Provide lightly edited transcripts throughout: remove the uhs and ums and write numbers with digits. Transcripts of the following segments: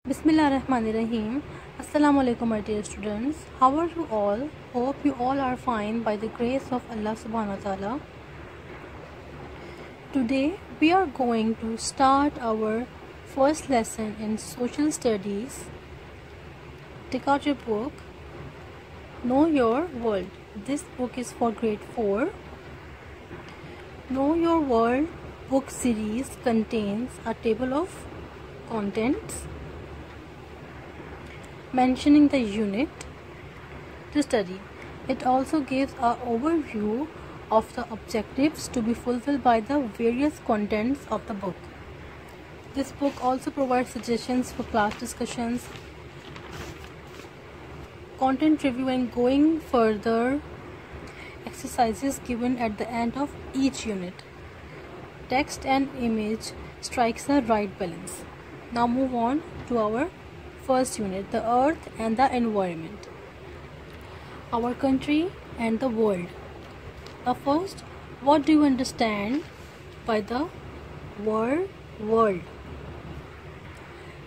Bismillahirrahmanirrahim. Assalamu alaikum, my dear students. How are you all? Hope you all are fine by the grace of Allah subhanahu wa ta'ala. Today we are going to start our first lesson in social studies. Take out your book. Know Your World. This book is for grade 4. Know Your World book series contains a table of contents mentioning the unit to study. It also gives an overview of the objectives to be fulfilled by the various contents of the book. This book also provides suggestions for class discussions, content review, and going further exercises given at the end of each unit. Text and image strikes the right balance. Now move on to our first unit, the earth and the environment, our country and the world. Now first, what do you understand by the word world?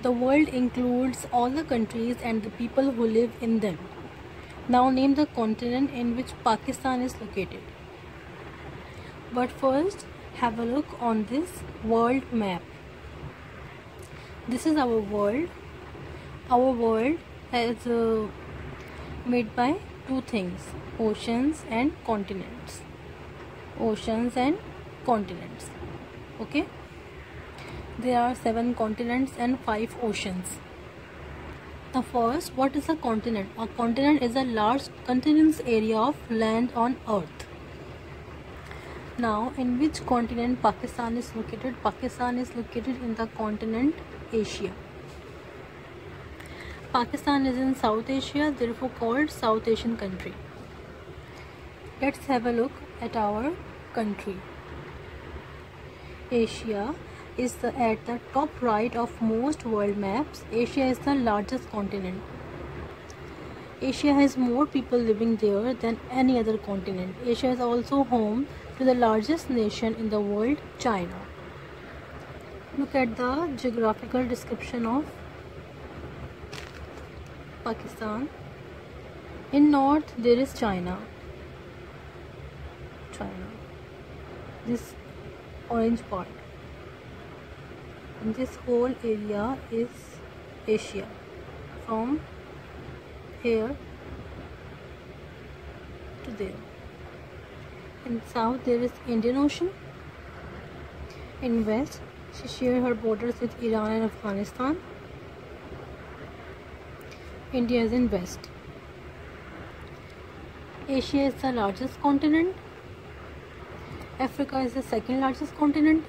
The world includes all the countries and the people who live in them. Now name the continent in which Pakistan is located. But first, have a look on this world map. This is our world. Our world is made by two things: oceans and continents. Oceans and continents. Okay. There are 7 continents and 5 oceans. Now first, what is a continent? A continent is a large continuous area of land on earth. Now, in which continent Pakistan is located? Pakistan is located in the continent Asia. Pakistan is in South Asia, therefore called South Asian country. Let's have a look at our country. Asia is at the top right of most world maps. Asia is the largest continent. Asia has more people living there than any other continent. Asia is also home to the largest nation in the world, China. Look at the geographical description of Pakistan. In north there is China. This orange part. And this whole area is Asia. From here to there. In south there is Indian Ocean. In west she shares her borders with Iran and Afghanistan. India is in west. Asia is the largest continent. Africa is the second largest continent.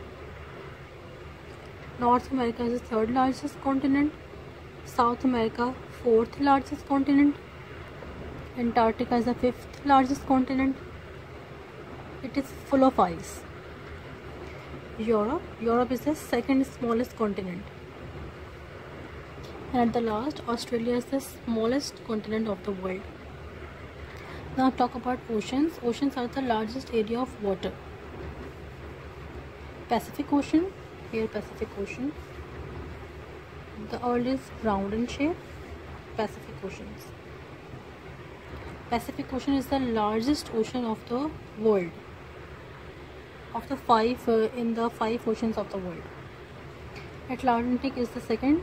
North America is the third largest continent. South America, fourth largest continent. Antarctica is the fifth largest continent. It is full of ice. Europe is the second smallest continent. And at the last, Australia is the smallest continent of the world. Now talk about oceans. Oceans are the largest area of water. Pacific Ocean. Here Pacific Ocean. The earth is round in shape. Pacific Oceans. Pacific Ocean is the largest ocean of the world. Of the 5 in the 5 oceans of the world. Atlantic is the second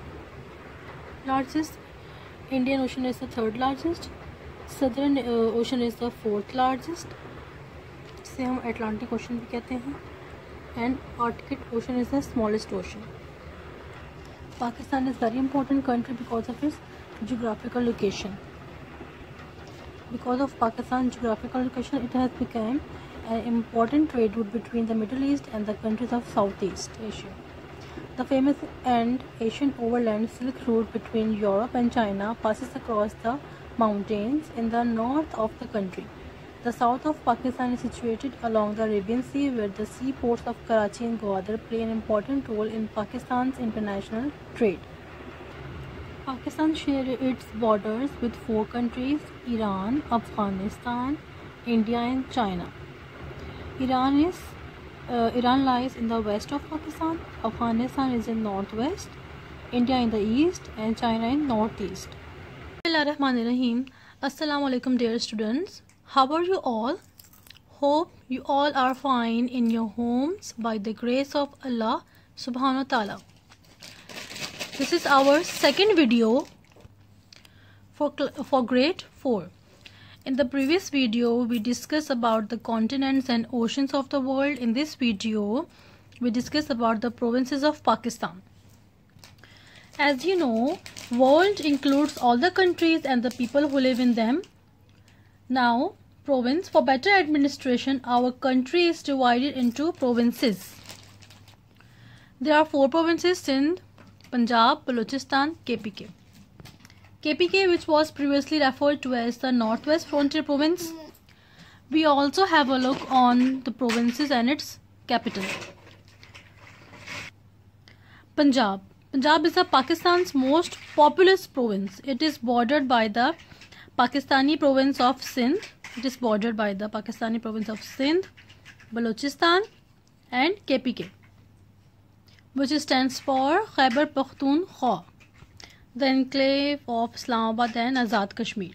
largest. Indian Ocean is the third largest. Southern Ocean is the fourth largest. इसे हम Atlantic Ocean भी कहते हैं. And Arctic Ocean is the smallest ocean. Pakistan is very important country because of its geographical location. Because of Pakistan's geographical location, it has become an important trade route between the Middle East and the countries of Southeast Asia. The famous and Asian overland Silk Route between Europe and China passes across the mountains in the north of the country. The south of Pakistan is situated along the Arabian Sea, where the seaports of Karachi and Gwadar play an important role in Pakistan's international trade. Pakistan shares its borders with 4 countries: Iran, Afghanistan, India and China. Iran lies in the west of Pakistan. Afghanistan is in northwest. India in the east, and China in northeast. Bismillahirrahmanirrahim. Assalamu alaikum dear students. How are you all? Hope you all are fine in your homes by the grace of Allah subhanahu wa ta'ala. This is our second video for grade 4. In the previous video we discussed about the continents and oceans of the world. In this video we discussed about the provinces of Pakistan. As you know, world includes all the countries and the people who live in them. Now, province, for better administration, our country is divided into provinces. There are 4 provinces: Sindh, Punjab, Balochistan, KPK. KPK, which was previously referred to as the Northwest Frontier Province. We also have a look on the provinces and its capital. Punjab. Punjab is Pakistan's most populous province. It is bordered by the Pakistani province of Sindh. Balochistan and KPK, which stands for Khyber Pakhtunkhwa, the enclave of Islamabad and Azad Kashmir.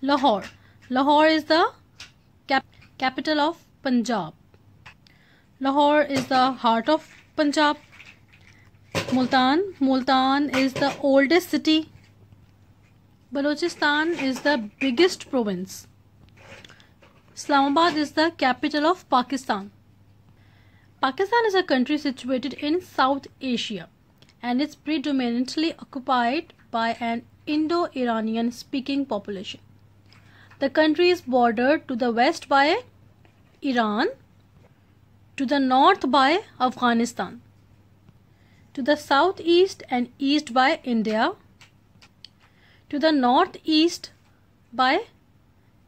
Lahore. Lahore is the capital of Punjab. Lahore is the heart of Punjab. Multan is the oldest city. Balochistan is the biggest province. Islamabad is the capital of Pakistan. Pakistan is a country situated in South Asia and is predominantly occupied by an Indo-Iranian speaking population. The country is bordered to the west by Iran, to the north by Afghanistan, to the southeast and east by India, to the northeast by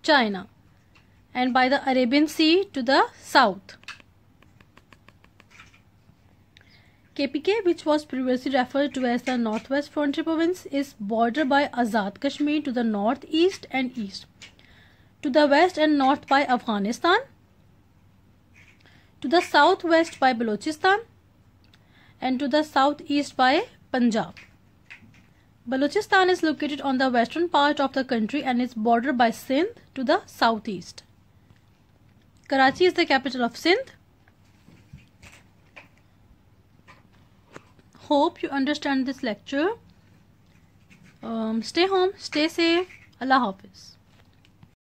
China, and by the Arabian Sea to the south. KPK, which was previously referred to as the Northwest Frontier Province, is bordered by Azad Kashmir to the northeast and east, to the west and north by Afghanistan, to the southwest by Balochistan, and to the southeast by Punjab. Balochistan is located on the western part of the country and is bordered by Sindh to the southeast. Karachi is the capital of Sindh. Hope you understand this lecture. Stay home, stay safe. Allah Hafiz.